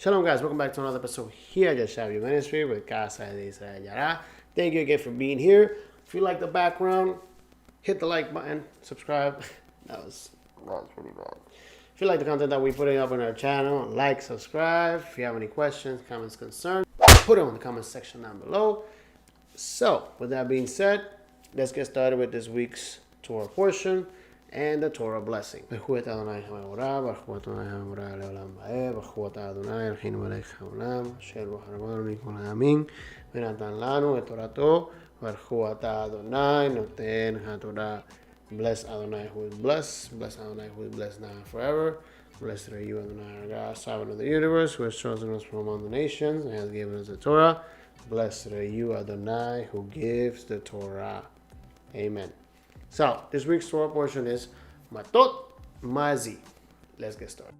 Shalom guys, welcome back to another episode here at Yashav Ministry with Casa de Yarah. Thank you again for being here. If you like the background, hit the like button, subscribe. That was pretty bad. If you like the content that we're putting up on our channel, like, subscribe. If you have any questions, comments, concerns, put them in the comment section down below. So, with that being said, let's get started with this week's Torah portion and the Torah blessing. Bless Adonai who is blessed. Bless Adonai who is blessed now and forever. Blessed are you, Adonai, our God, sovereign of the universe, who has chosen us from among the nations and has given us the Torah. Blessed are you, Adonai, who gives the Torah. Amen. So, this week's Torah portion is Matot, Masei. Let's get started.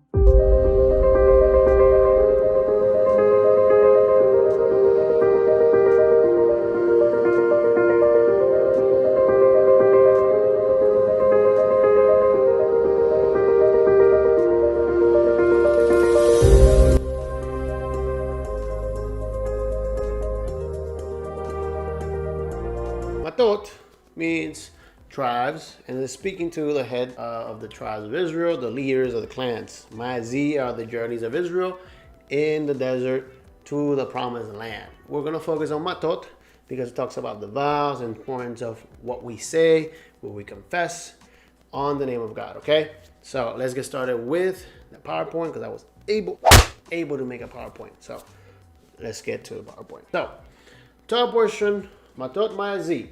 Matot means tribes, and is speaking to the head of the tribes of Israel, the leaders of the clans. Masei are the journeys of Israel in the desert to the promised land. We're going to focus on Matot because it talks about the vows and importance of what we say, what we confess on the name of God, okay? So let's get started with the PowerPoint because I was able to make a PowerPoint. So let's get to the PowerPoint. So, top portion, Matot Masei.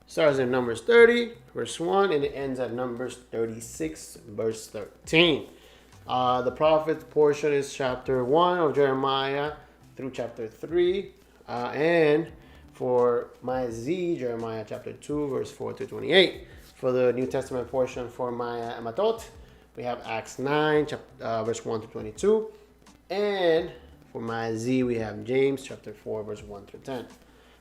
Starts in Numbers 30, verse 1, and it ends at Numbers 36, verse 13. The prophet portion is chapter 1 of Jeremiah through chapter 3. And for Masei, Jeremiah chapter 2, verse 4 to 28. For the New Testament portion for Matot, we have Acts 9, verse 1 to 22. And for Masei, we have James chapter 4, verse 1 through 10.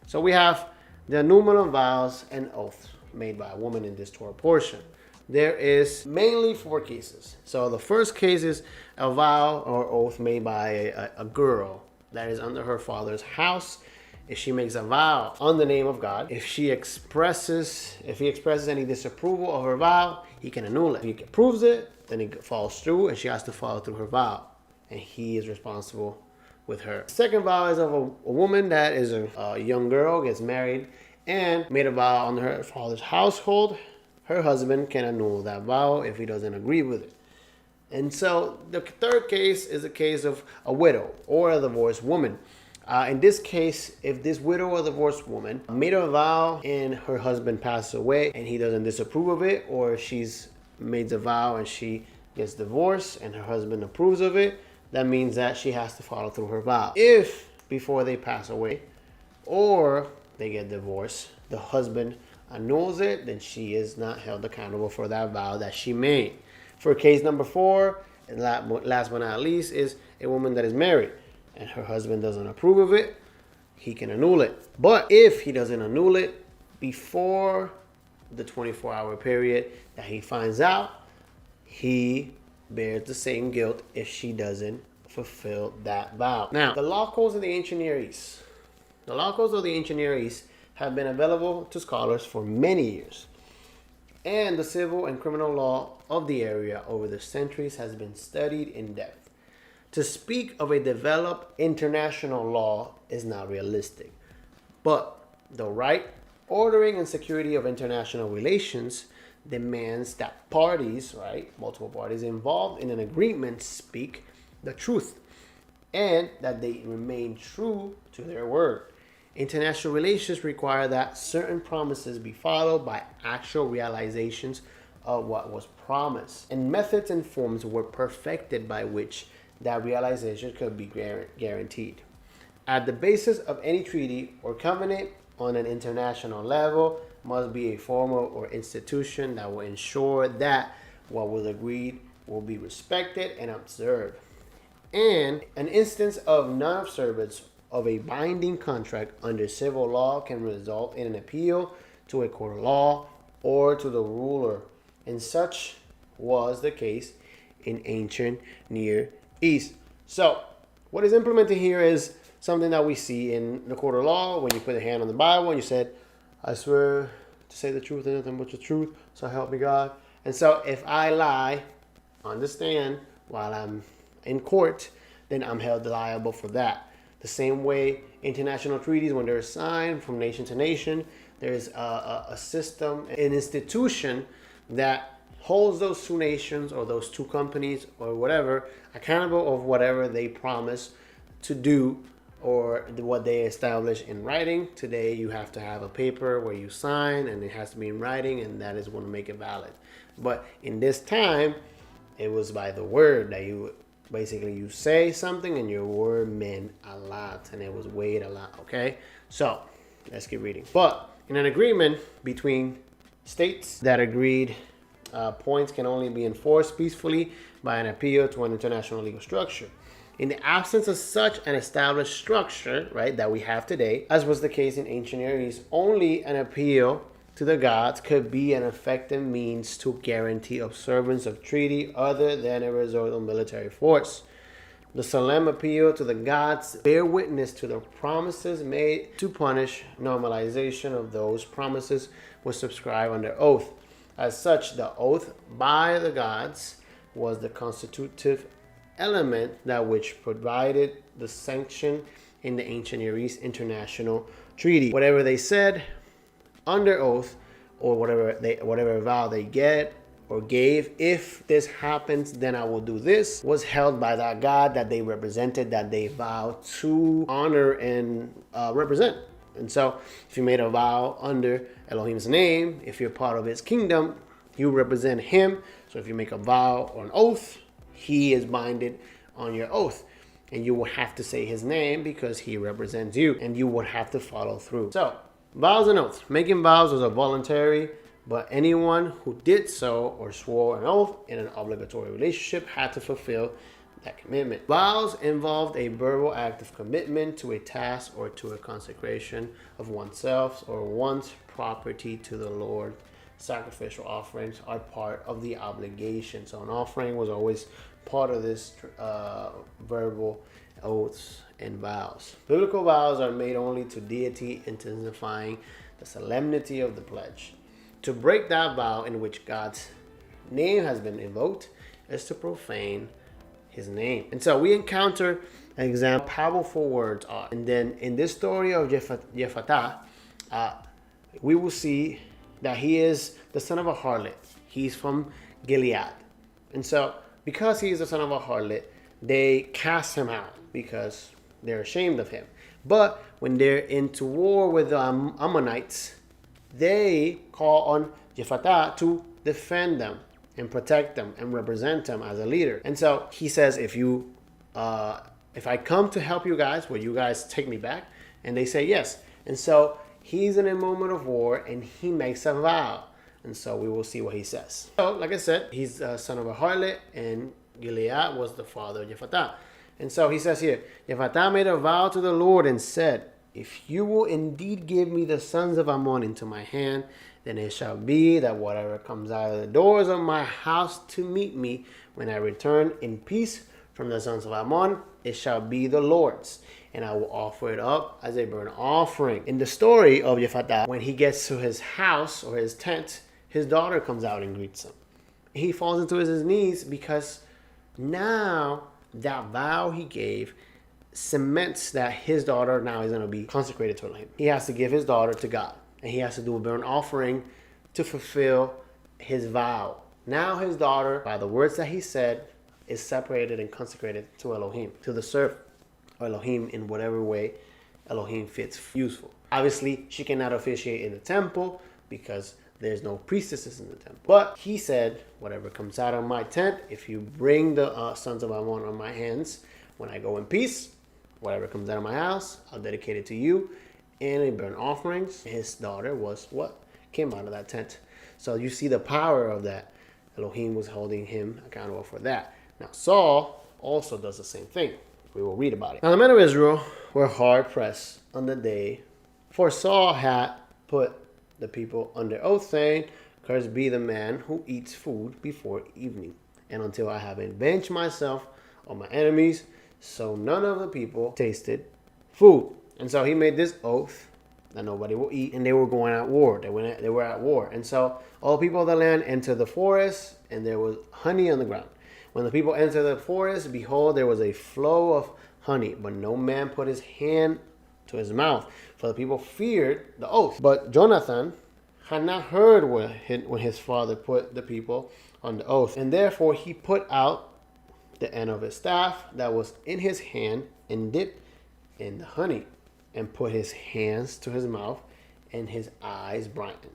So we have the annul of vows and oaths made by a woman in this Torah portion. There is mainly 4 cases. So the first case is a vow or oath made by a girl that is under her father's house. If she makes a vow on the name of God, if he expresses any disapproval of her vow, he can annul it. If he approves it, then it falls through and she has to follow through her vow. And he is responsible with her. Second vow is of a woman that is a young girl, gets married, and made a vow on her father's household. Her husband can annul that vow if he doesn't agree with it. And so the third case is a case of a widow or a divorced woman. In this case, if this widow or divorced woman made a vow and her husband passes away and he doesn't disapprove of it, or she's made a vow and she gets divorced and her husband approves of it, that means that she has to follow through her vow. If before they pass away or they get divorced, the husband annuls it, then she is not held accountable for that vow that she made. For case number 4, and last but not least, is a woman that is married and her husband doesn't approve of it, he can annul it. But if he doesn't annul it before the 24-hour period that he finds out, he bears the same guilt if she doesn't fulfill that vow. Now, the law codes of the ancient Near East. The law codes of the ancient Near East have been available to scholars for many years. And the civil and criminal law of the area over the centuries has been studied in depth. To speak of a developed international law is not realistic. But the right ordering and security of international relations demands that parties, multiple parties involved in an agreement speak the truth and that they remain true to their word. International relations require that certain promises be followed by actual realizations of what was promised, and methods and forms were perfected by which that realization could be guaranteed. At the basis of any treaty or covenant on an international level must be a form or institution that will ensure that what was agreed will be respected and observed. And an instance of non-observance of a binding contract under civil law can result in an appeal to a court of law or to the ruler. And such was the case in ancient Near East. So What is implemented here is something that we see in the court of law when you put a hand on the Bible and you said, I swear to say the truth and nothing but the truth, so help me God. And so if I lie on the stand while I'm in court, then I'm held liable for that. The same way international treaties, when they're signed from nation to nation, there's a system, an institution that holds those two nations or those two companies or whatever accountable of whatever they promise to do or what they establish in writing. Today you have to have a paper where you sign and it has to be in writing, and that is going to make it valid. But in this time, it was by the word that you basically you say something and your word meant a lot, and it was weighed a lot. Okay, so let's keep reading. But in an agreement between states that agreed, points can only be enforced peacefully by an appeal to an international legal structure. In the absence of such an established structure, right, that we have today, as was the case in ancient Near East, only an appeal to the gods could be an effective means to guarantee observance of treaty other than a resort of military force. The solemn appeal to the gods bear witness to the promises made to punish. Normalization of those promises was subscribed under oath. As such, the oath by the gods was the constitutive element that which provided the sanction in the ancient Near East international treaty. Whatever they said under oath, or whatever vow they get or gave, if this happens, then I will do this, was held by that God that they represented, that they vowed to honor and represent. And so if you made a vow under Elohim's name, if you're part of his kingdom, you represent him. So if you make a vow or an oath, he is binded on your oath, and you will have to say his name because he represents you, and you would have to follow through. So vows and oaths. Making vows was a voluntary, but anyone who did so or swore an oath in an obligatory relationship had to fulfill that commitment. Vows involved a verbal act of commitment to a task or to a consecration of oneself or one's property to the Lord. Sacrificial offerings are part of the obligation. So an offering was always part of this verbal oaths and vows. Biblical vows are made only to deity, intensifying the solemnity of the pledge. To break that vow in which God's name has been invoked is to profane his name. And so we encounter an example how powerful words are. And then in this story of Jephthah, we will see that he is the son of a harlot. He's from Gilead. And so because he is the son of a harlot, they cast him out because they're ashamed of him. But when they're into war with the Ammonites, they call on Jephthah to defend them and protect them and represent them as a leader. And so he says, if I come to help you guys, will you guys take me back? And they say yes. And so he's in a moment of war and he makes a vow. And so we will see what he says. So like I said, he's a son of a harlot, and Gilead was the father of Jephthah. And so he says here, Jephthah made a vow to the Lord and said, if you will indeed give me the sons of Ammon into my hand, then it shall be that whatever comes out of the doors of my house to meet me when I return in peace from the sons of Ammon, it shall be the Lord's, and I will offer it up as a burnt offering. In the story of Jephthah, when he gets to his house or his tent, his daughter comes out and greets him. He falls into his knees because now that vow he gave cements that his daughter now is going to be consecrated to him. He has to give his daughter to God, and he has to do a burnt offering to fulfill his vow. Now his daughter, by the words that he said, is separated and consecrated to Elohim, to the serf Elohim in whatever way Elohim fits useful. Obviously, she cannot officiate in the temple because there's no priestesses in the temple. But he said, whatever comes out of my tent, if you bring the sons of Ammon on my hands, when I go in peace, whatever comes out of my house, I'll dedicate it to you in a burnt offerings. His daughter was what came out of that tent. So you see the power of that. Elohim was holding him accountable for that. Now Saul also does the same thing. We will read about it. Now the men of Israel were hard pressed on the day, for Saul had put the people under oath, saying, cursed be the man who eats food before evening, and until I have avenged myself on my enemies. So none of the people tasted food. And so he made this oath that nobody will eat, and they were going at war. They were at war. And so all people of the land entered the forest, and there was honey on the ground. When the people entered the forest, behold, there was a flow of honey, but no man put his hand to his mouth, for the people feared the oath. But Jonathan had not heard when his father put the people on the oath, and therefore he put out the end of his staff that was in his hand and dipped in the honey, and put his hands to his mouth, and his eyes brightened.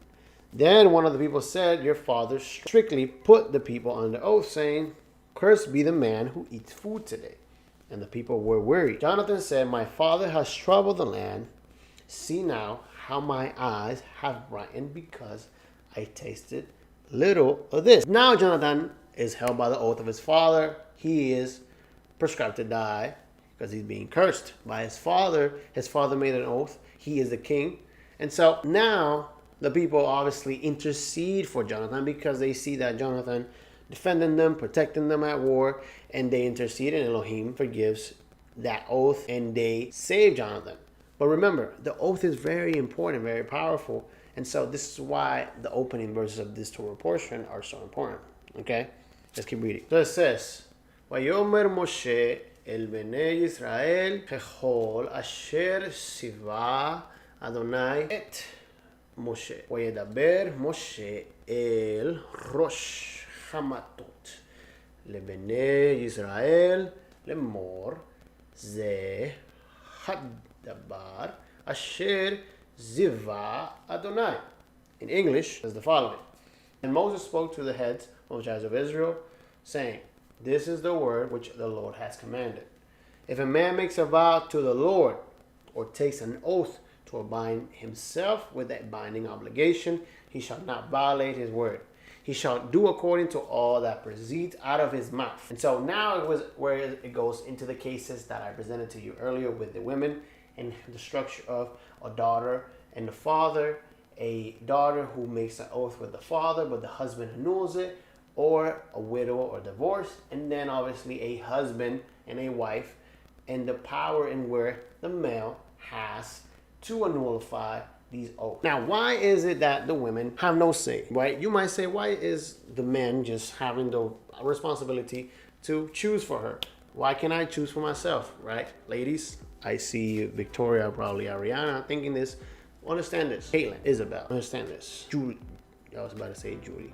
Then one of the people said, your father strictly put the people on the oath, saying, cursed be the man who eats food today. And the people were weary. Jonathan said, my father has troubled the land. See now how my eyes have brightened, because I tasted little of this. Now Jonathan is held by the oath of his father. He is prescribed to die because he's being cursed by his father. His father made an oath. He is the king. And so now the people obviously intercede for Jonathan, because they see that Jonathan defending them, protecting them at war, and they intercede, and Elohim forgives that oath, and they save Jonathan. But remember, the oath is very important, very powerful, and so this is why the opening verses of this Torah portion are so important. Okay, let's keep reading. So it says, "Vayomer Moshe el bnei Yisrael kechol asher siva Adonai et Moshe. Vayedaber Moshe el rosh Matot לבני ישראל לאמור זה הדבר אשר ziva Adonai." In English, is the following. And Moses spoke to the heads of the tribes of Israel, saying, this is the word which the Lord has commanded. If a man makes a vow to the Lord, or takes an oath to bind himself with a binding obligation, he shall not violate his word. He shall do according to all that proceeds out of his mouth. And so now it was where it goes into the cases that I presented to you earlier with the women, and the structure of a daughter and the father, a daughter who makes an oath with the father, but the husband annuls it, or a widow or divorce, and then obviously a husband and a wife, and the power in where the male has to nullify these oaths. Now, why is it that the women have no say, right? You might say, why is the men just having the responsibility to choose for her? Why can't I choose for myself, right? Ladies, I see Victoria, probably Ariana, thinking this. Understand this. Caitlin, Isabel, understand this. Julie, I was about to say Julie.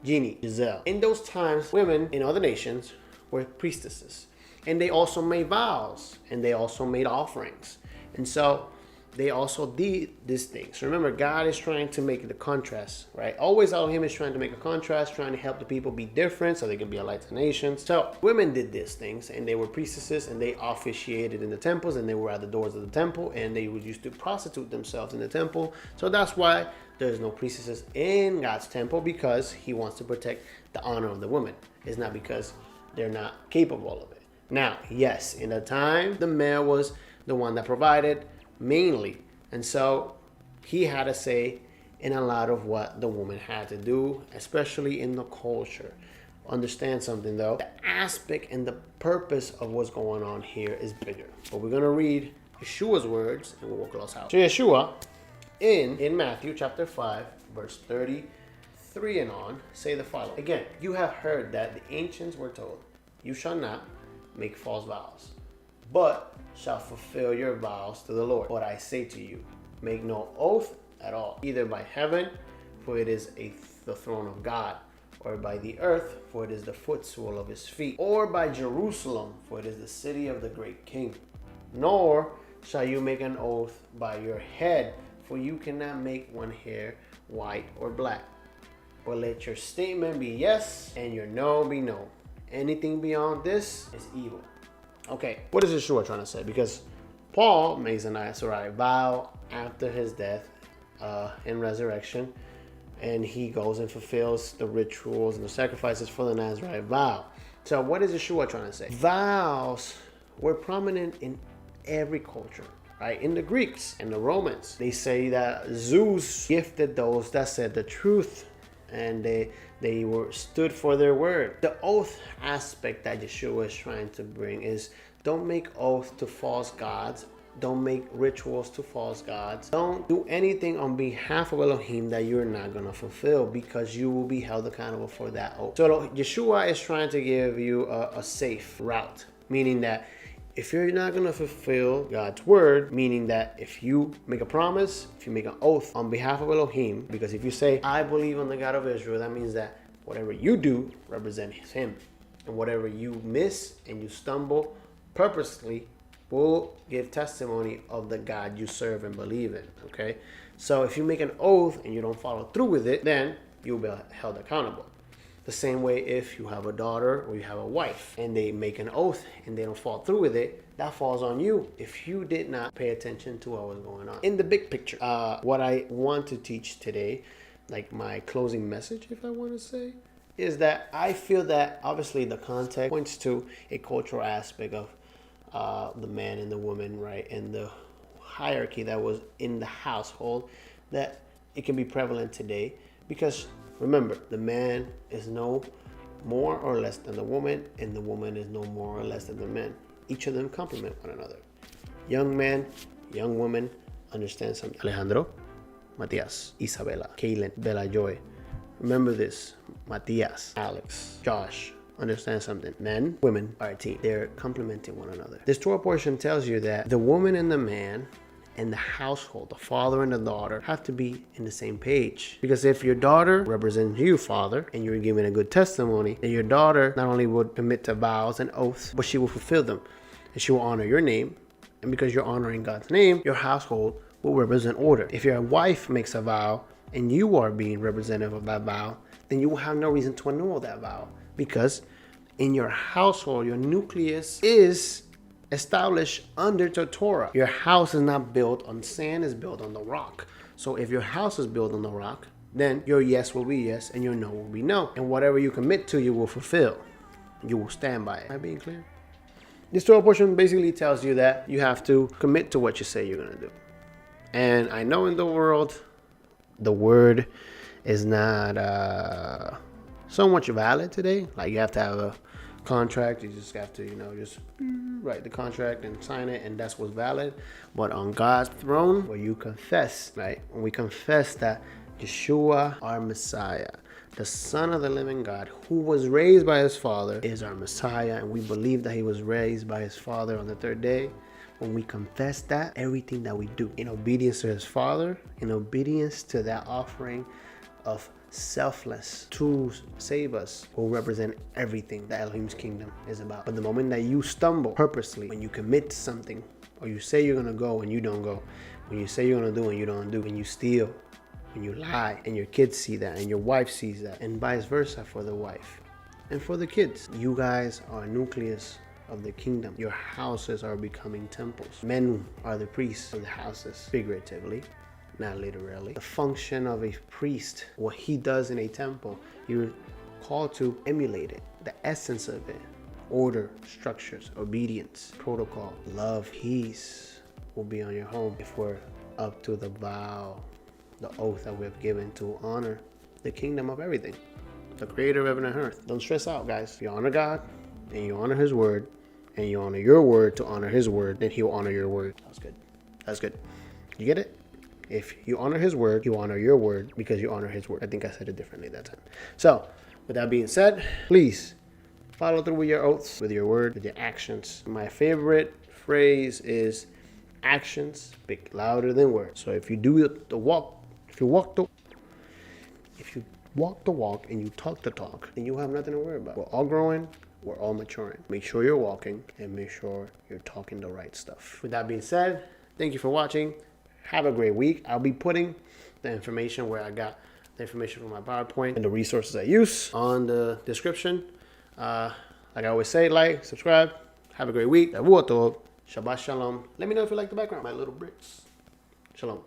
Jeannie, Giselle. In those times, women in other nations were priestesses. And they also made vows. And they also made offerings. And so they also did these things. Remember, God is trying to make the contrast, right? Always Elohim is trying to make a contrast, trying to help the people be different so they can be a light to the nations. So women did these things, and they were priestesses, and they officiated in the temples, and they were at the doors of the temple, and they would used to prostitute themselves in the temple. So that's why there's no priestesses in God's temple, because he wants to protect the honor of the women. It's not because they're not capable of it. Now, yes, in the time, the male was the one that provided, mainly, and so he had a say in a lot of what the woman had to do, especially in the culture. Understand something though, the aspect and the purpose of what's going on here is bigger. But we're going to read Yeshua's words and we'll close out. So Yeshua in Matthew chapter 5 verse 33 and on say the following. Again, you have heard that the ancients were told, you shall not make false vows, but shall fulfill your vows to the Lord. But I say to you, make no oath at all, either by heaven, for it is the throne of God, or by the earth, for it is the footstool of his feet, or by Jerusalem, for it is the city of the great king. Nor shall you make an oath by your head, for you cannot make one hair white or black. But let your statement be yes, and your no be no. Anything beyond this is evil. Okay, what is Yeshua trying to say? Because Paul makes a Nazarite vow after his death and resurrection, and he goes and fulfills the rituals and the sacrifices for the Nazarite vow. So what is Yeshua trying to say? Vows were prominent in every culture, right? In the Greeks and the Romans, they say that Zeus gifted those that said the truth, and they were stood for their word. The oath aspect that Yeshua is trying to bring is Don't make oaths to false gods. Don't make rituals to false gods. Don't do anything on behalf of Elohim that you're not going to fulfill, because you will be held accountable for that oath. So Yeshua is trying to give you a safe route, meaning that if you're not going to fulfill God's word, meaning that if you make a promise, if you make an oath on behalf of Elohim, because if you say, I believe on the God of Israel, that means that whatever you do represents him. And whatever you miss and you stumble purposely will give testimony of the God you serve and believe in, okay? So if you make an oath and you don't follow through with it, then you'll be held accountable. The same way if you have a daughter or you have a wife and they make an oath and they don't follow through with it, that falls on you if you did not pay attention to what was going on. In the big picture, what I want to teach today, like my closing message, if I want to say, is that I feel that obviously the context points to a cultural aspect of the man and the woman, right, and the hierarchy that was in the household, that it can be prevalent today. Because remember, the man is no more or less than the woman, and the woman is no more or less than the man. Each of them complement one another. Young man, young woman, understand something. Alejandro, Matias, Isabella, Kaylin, Bella Joy. Remember this. Matias, Alex, Josh. Understand something. Men, women are a team. They're complementing one another. This Torah portion tells you that the woman and the man and the household, the father and the daughter, have to be in the same page. Because if your daughter represents you, father, and you're giving a good testimony, then your daughter not only would commit to vows and oaths, but she will fulfill them. And she will honor your name. And because you're honoring God's name, your household will represent order. If your wife makes a vow and you are being representative of that vow, then you will have no reason to annul that vow. Because in your household, your nucleus is established under the Torah. Your house is not built on sand, it's built on the rock. So if your house is built on the rock, then your yes will be yes and your no will be no. And whatever you commit to, you will fulfill. You will stand by it. Am I being clear? This Torah portion basically tells you that you have to commit to what you say you're going to do. And I know in the world, the word is not so much valid today. Like you have to have a contract. You just have to, just write the contract and sign it, and that's what's valid. But on God's throne, where you confess, right? When we confess that Yeshua, our Messiah, the Son of the living God, who was raised by his Father, is our Messiah, and we believe that he was raised by his Father on the third day. When we confess that, everything that we do in obedience to his Father, in obedience to that offering of selfless to save us, will represent everything that Elohim's kingdom is about. But the moment that you stumble purposely, when you commit to something, or you say you're going to go and you don't go, when you say you're going to do and you don't do, when you steal, when you lie, and your kids see that, and your wife sees that, and vice versa for the wife and for the kids. You guys are a nucleus of the kingdom. Your houses are becoming temples. Men are the priests of the houses, figuratively, not literally. The function of a priest, what he does in a temple, you're called to emulate it, the essence of it. Order, structures, obedience, protocol, love, peace will be on your home if we're up to the vow, the oath that we have given to honor the kingdom of everything, the creator of heaven and earth. Don't stress out, guys. If you honor God and you honor his word, and you honor your word to honor his word, then he will honor your word. That's good. That's good. You get it? If you honor his word, you honor your word because you honor his word. I think I said it differently that time. So, with that being said, please follow through with your oaths, with your word, with your actions. My favorite phrase is actions speak louder than words. So if you do the walk, if you walk the walk and you talk the talk, then you have nothing to worry about. We're all growing. We're all maturing. Make sure you're walking and make sure you're talking the right stuff. With that being said, thank you for watching. Have a great week. I'll be putting the information where I got the information from my PowerPoint and the resources I use on the description. Like I always say, like, subscribe. Have a great week. Shabbat shalom. Let me know if you like the background, my little bricks. Shalom.